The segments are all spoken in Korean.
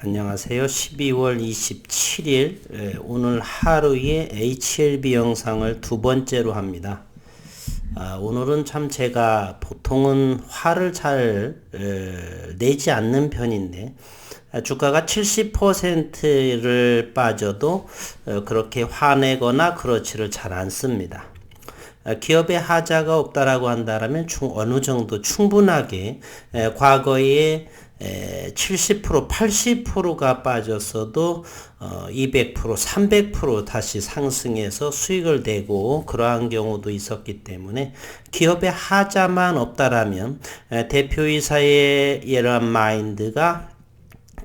안녕하세요. 12월 27일 오늘 하루의 HLB 영상을 두 번째로 합니다. 오늘은 참 제가 보통은 화를 잘 내지 않는 편인데 주가가 70%를 빠져도 그렇게 화내거나 그렇지를 잘 않습니다. 기업에 하자가 없다라고 한다면 어느 정도 충분하게 과거에 70%, 80%가 빠졌어도 200%, 300% 다시 상승해서 수익을 내고 그러한 경우도 있었기 때문에 기업에 하자만 없다라면 대표이사의 이러한 마인드가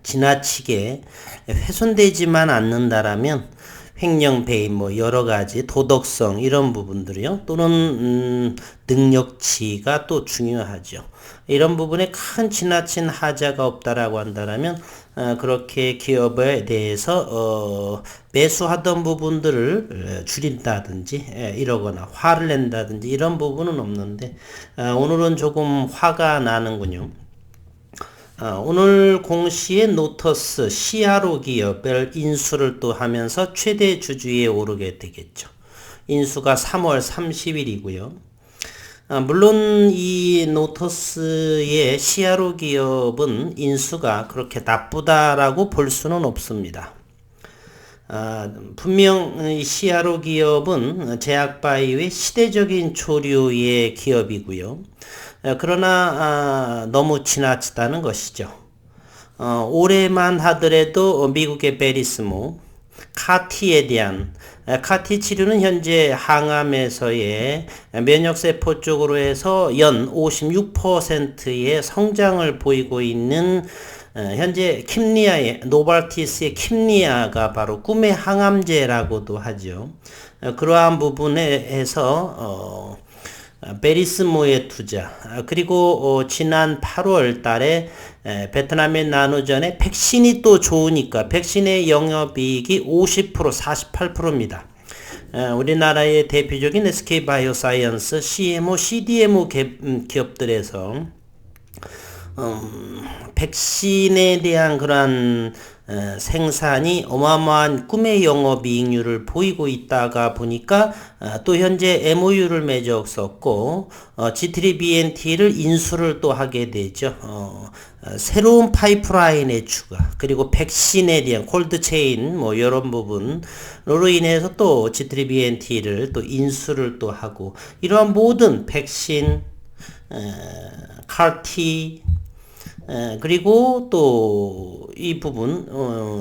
지나치게 훼손되지만 않는다라면 횡령 배임 여러 가지 도덕성 이런 부분들이요 또는 능력치가 또 중요하죠. 이런 부분에 큰 지나친 하자가 없다라고 한다면 그렇게 기업에 대해서 매수하던 부분들을 줄인다든지 이러거나 화를 낸다든지 이런 부분은 없는데 오늘은 조금 화가 나는군요. 오늘 공시에 노터스 CRO 기업을 인수를 또 하면서 최대 주주에 오르게 되겠죠. 인수가 3월 30일이고요. 물론 이 노터스의 CRO 기업은 인수가 그렇게 나쁘다라고 볼 수는 없습니다. 분명 이 CRO 기업은 제약바이오의 시대적인 조류의 기업이고요. 그러나 너무 지나치다는 것이죠. 올해만 하더라도 미국의 베리스모 카티에 대한 카티 치료는 현재 항암에서의 면역세포 쪽으로 해서 연 56%의 성장을 보이고 있는 현재 킴리아의 노발티스의 킴리아가 바로 꿈의 항암제라고도 하죠. 그러한 부분에서 베리스모의 투자 그리고 지난 8월 달에 베트남의 나누전에 백신이 또 좋으니까 백신의 영업이익이 50% 48%입니다. 우리나라의 대표적인 SK바이오사이언스, CMO, CDMO 기업들에서 백신에 대한 그러한 생산이 어마어마한 꿈의 영업이익률을 보이고 있다가 보니까 또 현재 MOU를 맺었었고 G3BNT를 인수를 또 하게 되죠. 새로운 파이프라인의 추가 그리고 백신에 대한 콜드체인 이런 부분으로 인해서 또 G3BNT를 또 인수를 또 하고 이러한 모든 백신 CAR-T 그리고 또 이 부분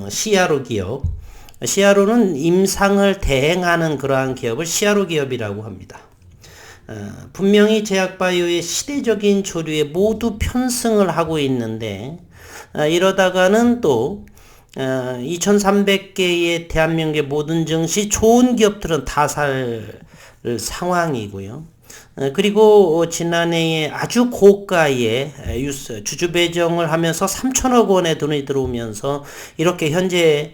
CRO 기업 CRO는 임상을 대행하는 그러한 기업을 CRO 기업이라고 합니다. 분명히 제약바이오의 시대적인 조류에 모두 편승을 하고 있는데 이러다가는 또 2300개의 대한민국의 모든 증시 좋은 기업들은 다 살 상황이고요. 그리고 지난해에 아주 고가의 주주 배정을 하면서 3천억 원의 돈이 들어오면서 이렇게 현재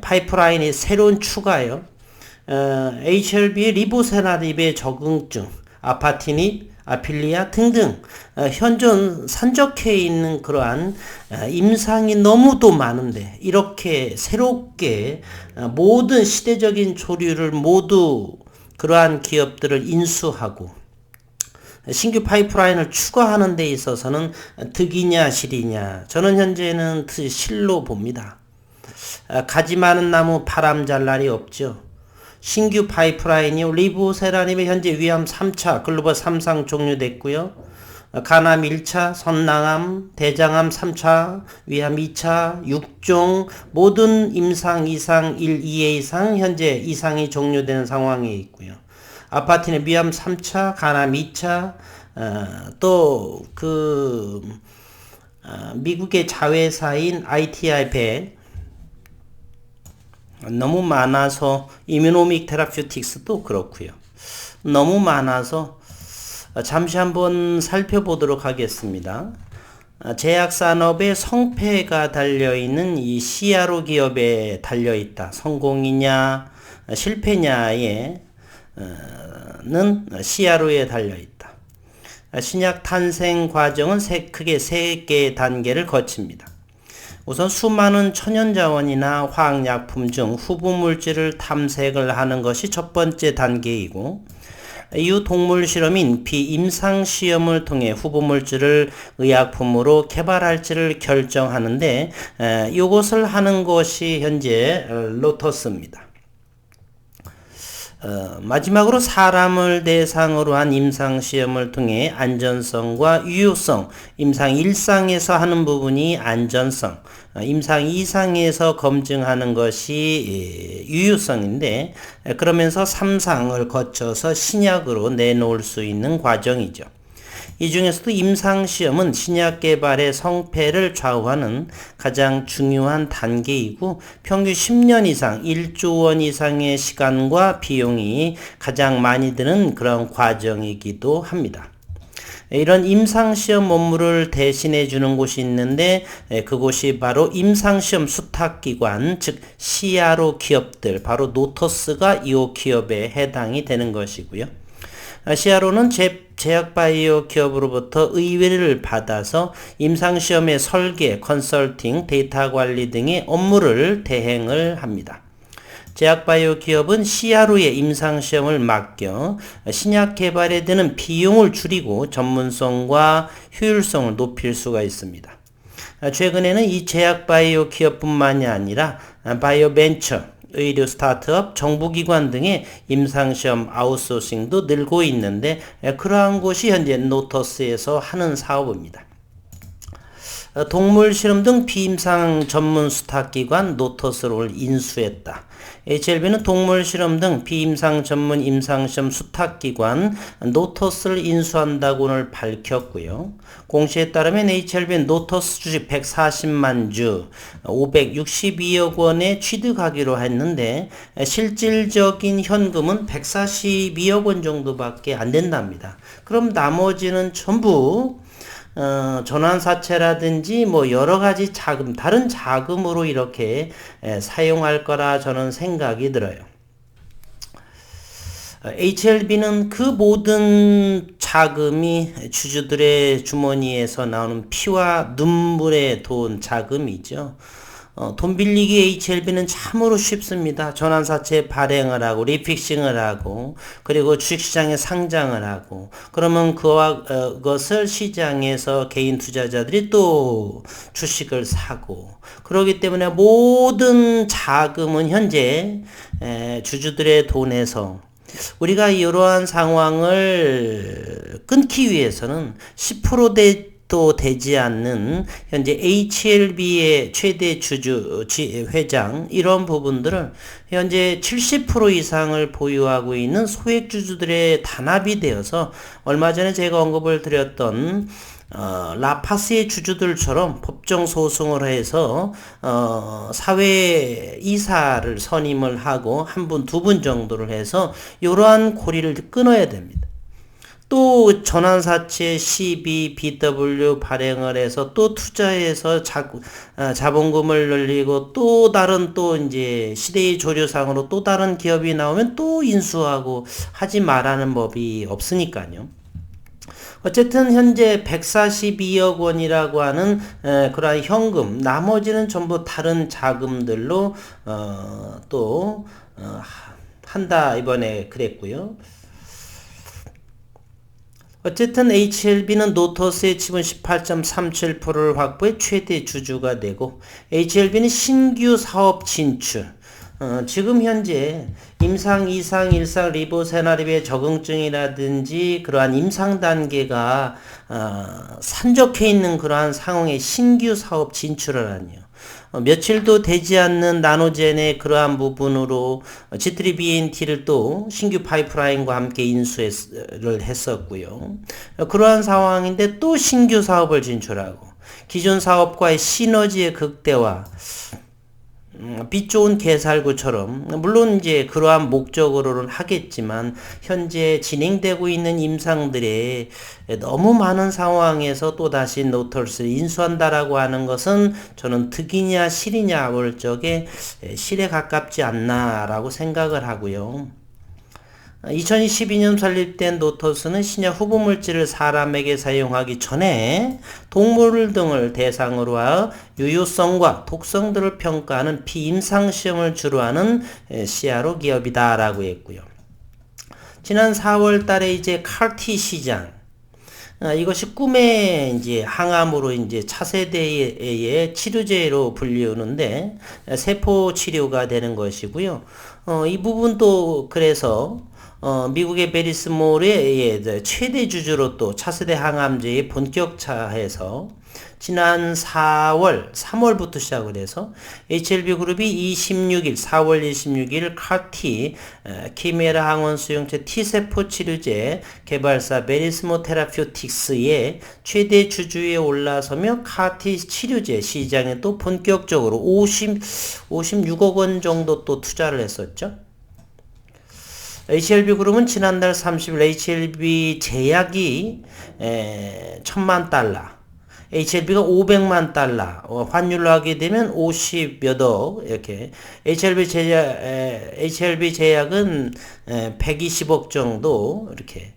파이프라인이 새로운 추가요. HLB의 리보세라립의 적응증, 아파티닙, 아필리아 등등 현존 산적해 있는 그러한 임상이 너무도 많은데 이렇게 새롭게 모든 시대적인 조류를 모두 그러한 기업들을 인수하고 신규 파이프라인을 추가하는 데 있어서는 득이냐 실이냐 저는 현재는 실로 봅니다. 가지 많은 나무 바람 잘 날이 없죠. 신규 파이프라인이 리보세라님의 현재 위암 3차 글로벌 3상 종료됐고요. 간암 1차, 선낭암, 대장암 3차, 위암 2차, 6종 모든 임상 이상 1, 2회 이상 현재 이상이 종료되는 상황에 있고요. 아파트는 위암 3차, 간암 2차, 또 미국의 자회사인 ITI 100 너무 많아서 이뮤노믹 테라퓨틱스도 그렇고요. 너무 많아서 잠시 한번 살펴보도록 하겠습니다. 제약산업의 성패가 달려있는 이 CRO 기업에 달려있다. 성공이냐 실패냐에 는 CRO에 달려있다. 신약 탄생 과정은 크게 세 개의 단계를 거칩니다. 우선 수많은 천연자원이나 화학약품 중 후보물질을 탐색을 하는 것이 첫 번째 단계이고, 이후 동물 실험인 비임상 시험을 통해 후보물질을 의약품으로 개발할지를 결정하는데, 이것을 하는 것이 현재 로터스입니다. 마지막으로 사람을 대상으로 한 임상시험을 통해 안전성과 유효성, 임상 1상에서 하는 부분이 안전성, 임상 2상에서 검증하는 것이 유효성인데, 그러면서 3상을 거쳐서 신약으로 내놓을 수 있는 과정이죠. 이 중에서도 임상시험은 신약 개발의 성패를 좌우하는 가장 중요한 단계이고, 평균 10년 이상 1조 원 이상의 시간과 비용이 가장 많이 드는 그런 과정이기도 합니다. 이런 임상시험 업무를 대신해 주는 곳이 있는데, 그곳이 바로 임상시험 수탁기관, 즉 CRO 기업들, 바로 노터스가 이 기업에 해당이 되는 것이고요. CRO는 제약바이오 기업으로부터 의뢰를 받아서 임상시험의 설계, 컨설팅, 데이터 관리 등의 업무를 대행을 합니다. 제약바이오 기업은 CRO에 임상시험을 맡겨 신약 개발에 드는 비용을 줄이고 전문성과 효율성을 높일 수가 있습니다. 최근에는 이 제약바이오 기업뿐만이 아니라 바이오벤처, 의료 스타트업, 정부기관 등의 임상시험 아웃소싱도 늘고 있는데, 그러한 곳이 현재 노터스에서 하는 사업입니다. 동물 실험 등 비임상 전문 수탁기관 노터스를 인수했다. HLB는 동물 실험 등 비임상 전문 임상시험 수탁기관 노터스를 인수한다고 오늘 밝혔고요. 공시에 따르면 HLB는 노터스 주식 140만 주, 562억 원에 취득하기로 했는데, 실질적인 현금은 142억 원 정도밖에 안 된답니다. 그럼 나머지는 전부 전환사채라든지 뭐 여러가지 자금, 다른 자금으로 이렇게 사용할 거라 저는 생각이 들어요. HLB는 그 모든 자금이 주주들의 주머니에서 나오는 피와 눈물의 돈 자금이죠. 돈 빌리기 HLB는 참으로 쉽습니다. 전환사채 발행을 하고 리픽싱을 하고 그리고 주식시장에 상장을 하고, 그러면 그것을 시장에서 개인 투자자들이 또 주식을 사고, 그렇기 때문에 모든 자금은 현재 주주들의 돈에서, 우리가 이러한 상황을 끊기 위해서는 10%도 되지 않는 현재 HLB의 최대 주주, 회장, 이런 부분들을 현재 70% 이상을 보유하고 있는 소액주주들의 단합이 되어서, 얼마 전에 제가 언급을 드렸던 라파스의 주주들처럼 법정 소송을 해서 사회 이사를 선임을 하고 한 분, 두 분 정도를 해서 이러한 고리를 끊어야 됩니다. 또 전환사채 CB, BW 발행을 해서 또 투자해서 자본금을 늘리고, 또 다른 또 이제 시대의 조류상으로 또 다른 기업이 나오면 또 인수하고 하지 말라는 법이 없으니까요. 어쨌든 현재 142억 원이라고 하는 그러한 현금, 나머지는 전부 다른 자금들로 한다 이번에 그랬고요. 어쨌든 HLB는 노터스의 지분 18.37%를 확보해 최대 주주가 되고, HLB는 신규 사업 진출, 지금 현재 임상 2상, 1상 리보세나립의 적응증이라든지 그러한 임상 단계가 산적해 있는 그러한 상황에 신규 사업 진출을 하니요. 며칠도 되지 않는 나노젠의 그러한 부분으로 G3BNT를 또 신규 파이프라인과 함께 인수를 했었고요. 그러한 상황인데 또 신규 사업을 진출하고, 기존 사업과의 시너지의 극대화, 빛 좋은 개살구처럼, 물론 이제 그러한 목적으로는 하겠지만 현재 진행되고 있는 임상들의 너무 많은 상황에서 또다시 노터스를 인수한다라고 하는 것은 저는 득이냐 실이냐 볼 적에 실에 가깝지 않나라고 생각을 하고요. 2012년 설립된 노토스는 신약 후보물질을 사람에게 사용하기 전에 동물 등을 대상으로 하여 유효성과 독성들을 평가하는 비임상시험을 주로 하는 CRO 기업이다라고 했고요. 지난 4월 달에 이제 CAR-T 시장, 이것이 꿈의 이제 항암으로 이제 차세대의 치료제로 불리우는데 세포 치료가 되는 것이고요. 이 부분도 그래서 미국의 베리스몰의 최대 주주로 또 차세대 항암제의 본격차해서 지난 3월부터 시작을 해서 HLB 그룹이 4월 26일 CAR-T 키메라 항원 수용체 T세포 치료제 개발사 베리스모 테라퓨틱스의 최대 주주에 올라서며 CAR-T 치료제 시장에 또 본격적으로 56억 원 정도 또 투자를 했었죠. HLB 그룹은 지난달 30일 HLB 제약이 1000만 달러, HLB가 500만 달러, 환율로 하게 되면 50여억, 이렇게. HLB 제약은 120억 정도, 이렇게.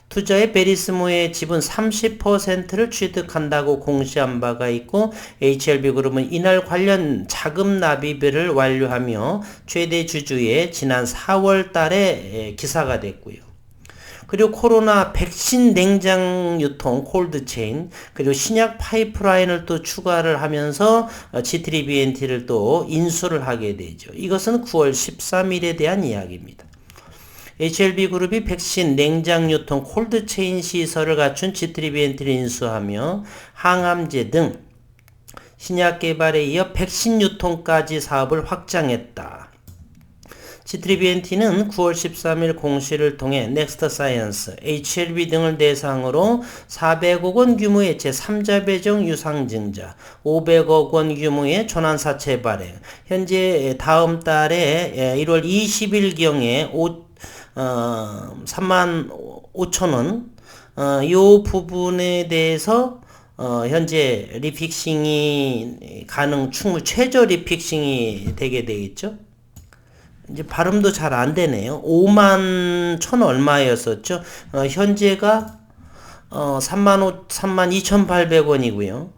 투자에 베리스모의 지분 30%를 취득한다고 공시한 바가 있고 HLB 그룹은 이날 관련 자금 납입을 완료하며 최대 주주의 지난 4월 달에 기사가 됐고요. 그리고 코로나 백신 냉장 유통 콜드체인 그리고 신약 파이프라인을 또 추가를 하면서 G3BNT를 또 인수를 하게 되죠. 이것은 9월 13일에 대한 이야기입니다. HLB 그룹이 백신 냉장 유통 콜드체인 시설을 갖춘 G3BNT를 인수하며 항암제 등 신약 개발에 이어 백신 유통까지 사업을 확장했다. G3BNT는 9월 13일 공시를 통해 넥스트 사이언스, HLB 등을 대상으로 400억 원 규모의 제3자 배정 유상증자, 500억 원 규모의 전환사채 발행, 현재 다음 달에 1월 20일경에 3만 5천 원, 요 부분에 대해서 현재 리픽싱이 최저 리픽싱이 되게 되겠죠. 이제 발음도 잘 안 되네요. 5만 천 얼마였었죠. 현재가 32,800원이고요.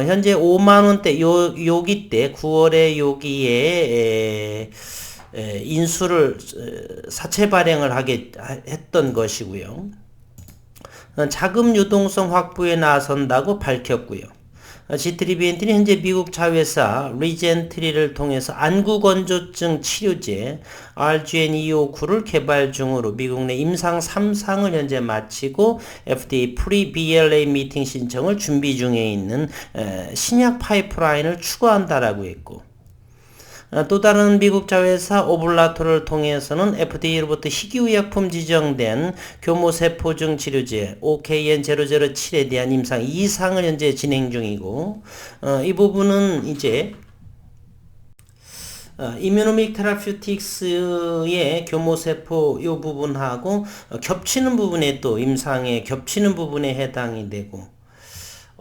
현재 5만 원대 요기 때 9월에 여기에 인수를 사채 발행을 하게 했던 것이고요. 자금 유동성 확보에 나선다고 밝혔고요. G3BNT는 현재 미국 자회사 리젠트리를 통해서 안구건조증 치료제 RGN-259를 개발 중으로 미국 내 임상 3상을 현재 마치고 FDA 프리-BLA 미팅 신청을 준비 중에 있는 신약 파이프라인을 추구한다라고 했고 또 다른 미국 자회사 오블라토를 통해서는 FDA로부터 희귀의약품 지정된 교모세포증 치료제 OKN-007에 대한 임상 2상을 현재 진행 중이고 이 부분은 이제 이뮤노믹 테라퓨틱스의 교모세포 이 부분하고 겹치는 부분에 또 임상에 겹치는 부분에 해당이 되고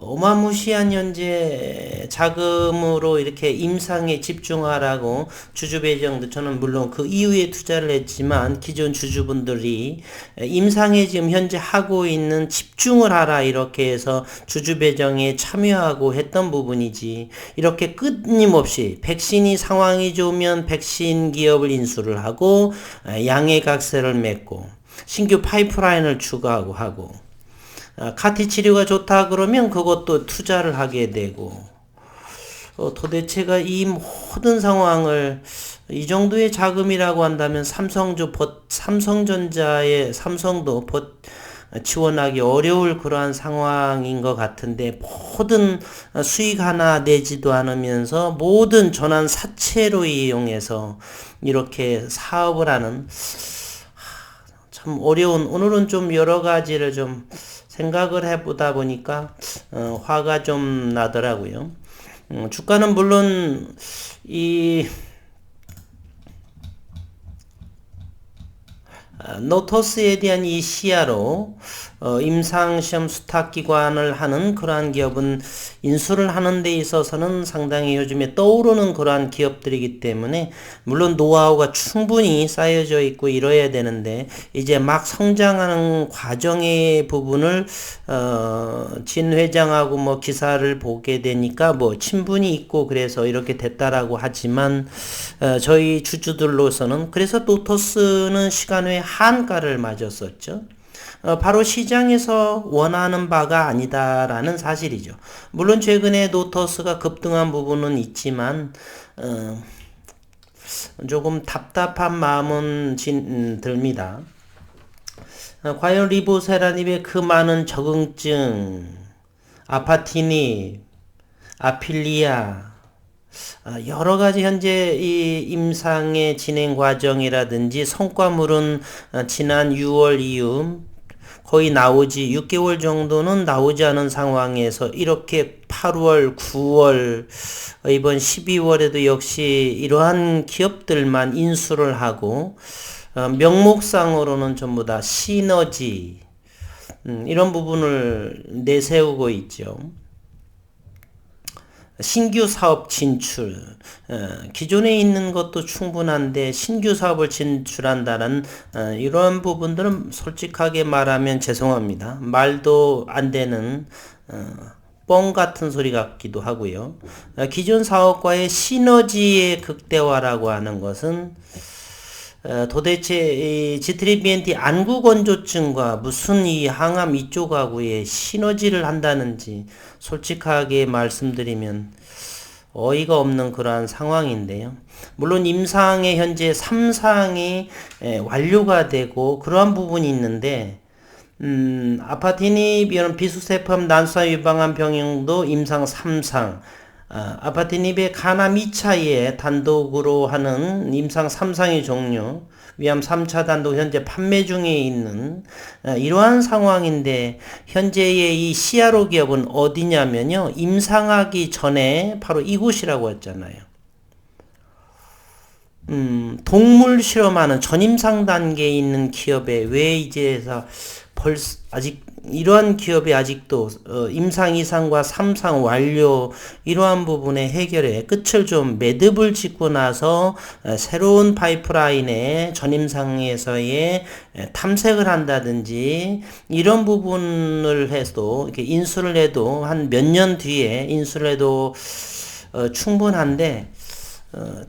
어마무시한 현재 자금으로 이렇게 임상에 집중하라고 주주 배정도 저는 물론 그 이후에 투자를 했지만 기존 주주분들이 임상에 지금 현재 하고 있는 집중을 하라 이렇게 해서 주주 배정에 참여하고 했던 부분이지 이렇게 끊임없이 백신이 상황이 좋으면 백신 기업을 인수를 하고 양해각세를 맺고 신규 파이프라인을 추가하고 하고 카티 치료가 좋다 그러면 그것도 투자를 하게 되고 도대체가 이 모든 상황을 이 정도의 자금이라고 한다면 삼성전자의 삼성도 지원하기 어려울 그러한 상황인 것 같은데 모든 수익 하나 내지도 않으면서 모든 전환 사채로 이용해서 이렇게 사업을 하는 참 어려운 오늘은 좀 여러 가지를 좀 생각을 해보다 보니까 화가 좀 나더라고요. 주가는 물론 이 노토스에 대한 이 시야로 임상시험 수탁기관을 하는 그러한 기업은 인수를 하는 데 있어서는 상당히 요즘에 떠오르는 그러한 기업들이기 때문에 물론 노하우가 충분히 쌓여져 있고 이뤄야 되는데 이제 막 성장하는 과정의 부분을 진 회장하고 뭐 기사를 보게 되니까 뭐 친분이 있고 그래서 이렇게 됐다라고 하지만 저희 주주들로서는 그래서 노토스는 시간 외에 한가를 맞았었죠. 바로 시장에서 원하는 바가 아니다라는 사실이죠. 물론 최근에 노토스가 급등한 부분은 있지만 조금 답답한 마음은 듭니다. 과연 리보세라닙의 그 많은 적응증, 아파티닙, 아필리아, 여러 가지 현재 이 임상의 진행 과정이라든지 성과물은 지난 6월 이후 거의 나오지 6개월 정도는 나오지 않은 상황에서 이렇게 8월, 9월, 이번 12월에도 역시 이러한 기업들만 인수를 하고 명목상으로는 전부 다 시너지 이런 부분을 내세우고 있죠. 신규 사업 진출, 기존에 있는 것도 충분한데 신규 사업을 진출한다는 이런 부분들은 솔직하게 말하면 죄송합니다. 말도 안 되는 뻥 같은 소리 같기도 하고요. 기존 사업과의 시너지의 극대화라고 하는 것은 도대체 이 G3BNT 안구 건조증과 무슨 이 항암 이쪽하고의 시너지를 한다는지 솔직하게 말씀드리면 어이가 없는 그러한 상황인데요. 물론 임상의 현재 3상이 완료가 되고 그러한 부분이 있는데 아파티닙 이런 비수세포암 난수화 유방암 병용도 임상 3상 아파티닙의 가나 2차에 단독으로 하는 임상 3상의 종류, 위암 3차 단독 현재 판매 중에 있는 이러한 상황인데 현재의 이 CRO 기업은 어디냐면요. 임상하기 전에 바로 이곳이라고 했잖아요. 동물 실험하는 전임상 단계에 있는 기업에 왜 이제서 아직 이러한 기업이 아직도 임상 2상과 3상 완료 이러한 부분의 해결에 끝을 좀 매듭을 짓고 나서 새로운 파이프라인에 전임상에서의 탐색을 한다든지 이런 부분을 해도 이렇게 인수를 해도 한 몇 년 뒤에 인수를 해도 충분한데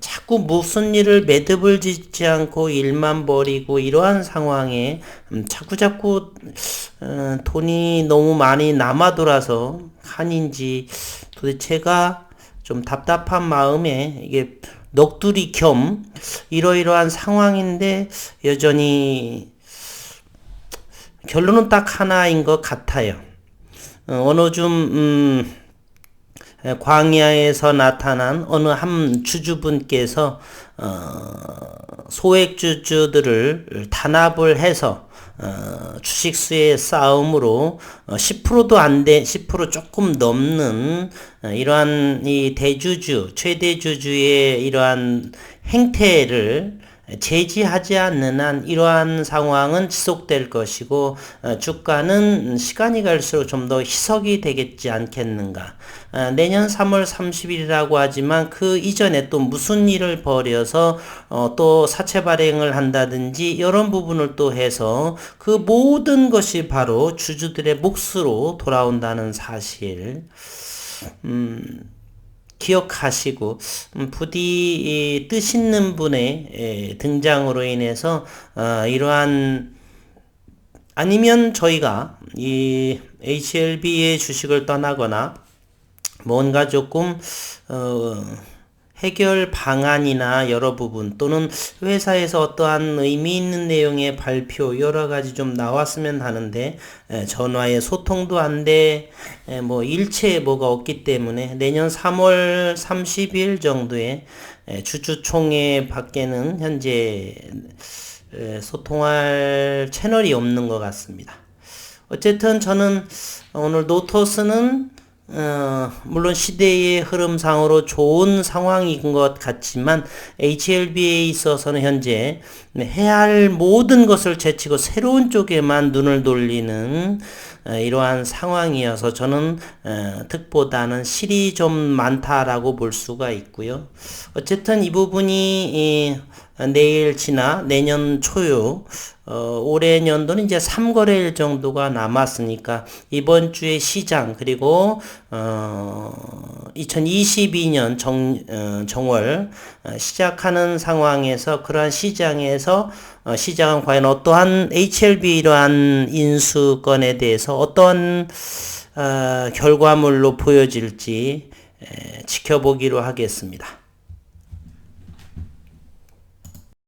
자꾸 무슨 일을 매듭을 짓지 않고 일만 벌이고 이러한 상황에 자꾸 돈이 너무 많이 남아 돌아서 한인지 도대체가 좀 답답한 마음에 이게 넋두리 겸 이러이러한 상황인데 여전히 결론은 딱 하나인 것 같아요. 어느 좀 광야에서 나타난 어느 한 주주분께서 소액주주들을 단합을 해서 주식수의 싸움으로 10%도 안 돼, 10% 조금 넘는 이러한 이 대주주, 최대주주의 이러한 행태를 제지하지 않는 한 이러한 상황은 지속될 것이고 주가는 시간이 갈수록 좀 더 희석이 되겠지 않겠는가. 내년 3월 30일이라고 하지만 그 이전에 또 무슨 일을 벌여서 또 사채 발행을 한다든지 이런 부분을 또 해서 그 모든 것이 바로 주주들의 몫으로 돌아온다는 사실 기억하시고 부디 뜻 있는 분의 등장으로 인해서 이러한 아니면 저희가 이 HLB의 주식을 떠나거나 뭔가 조금 해결 방안이나 여러 부분 또는 회사에서 어떠한 의미 있는 내용의 발표 여러 가지 좀 나왔으면 하는데 전화에 소통도 안 돼 뭐 일체에 뭐가 없기 때문에 내년 3월 30일 정도에 주주총회 밖에는 현재 소통할 채널이 없는 것 같습니다. 어쨌든 저는 오늘 노토스는 물론 시대의 흐름상으로 좋은 상황인 것 같지만 HLB에 있어서는 현재 해야 할 모든 것을 제치고 새로운 쪽에만 눈을 돌리는 이러한 상황이어서 저는 득보다는 실이 좀 많다라고 볼 수가 있고요. 어쨌든 이 부분이 내일 지나 내년 초요 올해 연도는 이제 3거래일 정도가 남았으니까 이번 주에 시장 그리고 2022년 정월 시작하는 상황에서 그러한 시장에서 시장은 과연 어떠한 HLB 이러한 인수건에 대해서 어떠한 결과물로 보여질지 지켜보기로 하겠습니다.